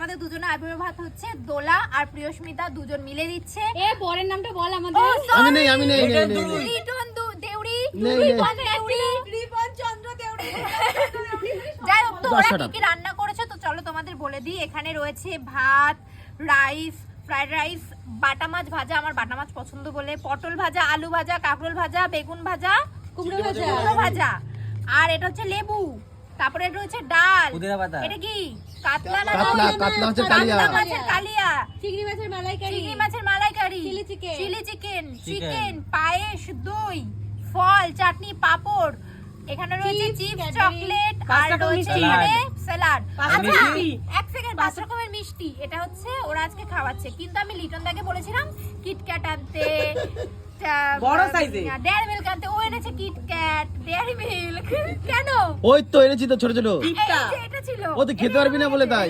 আমাদের দুজনের আবির্ভাব ভাত হচ্ছে দোলা আর প্রিয়স্মিতা দুজন মিলে দিচ্ছে। এ বরের নামটা বল আমাদের। আমি নেই লিটন দেউড়ি, নেই। রিপন চন্দ্র দেউড়ি। যাই হোক, তো ওরা কি কি রান্না করেছে তো চলো তোমাদের বলে দিই। এখানে রয়েছে ভাত, রাইস, ফ্রাইড রাইস, বাটা মাছ ভাজা, আমার বাটা মাছ পছন্দ বলে, পটল ভাজা, আলু ভাজা, কাঁকরোল ভাজা, বেগুন ভাজা, কুমড়ো ভাজা, আর এটা হচ্ছে লেবু। তারপরে এটা হচ্ছে ডাল, এটা কি কাতলা মাছের কালিয়া, চিংড়ি মাছের মালাইকারি, চিলি চিকেন, পায়েস, দই, ফল, চাটনি, পাপড়, এখানে রয়েছে চিপস, চকলেট, আর রয়েছে এখানে স্যালাড। আচ্ছা, এক সেকেন্ড, 5 রকমের মিষ্টি। এটা হচ্ছে ওরা আজকে খাওয়াচ্ছে, কিন্তু আমি লিটন দাকে বলেছিলাম কিটক্যাট আনতে, বড় সাইজে ডেয়ারি মিল্ক আনতে। ও এনেছে কিটক্যাট, ডেয়ারি মিল্ক। কেন? ওই তো এনেছি তো ছোট ছোট, এটা ছিল। ও তো খেতে পারবি না বলে তাই।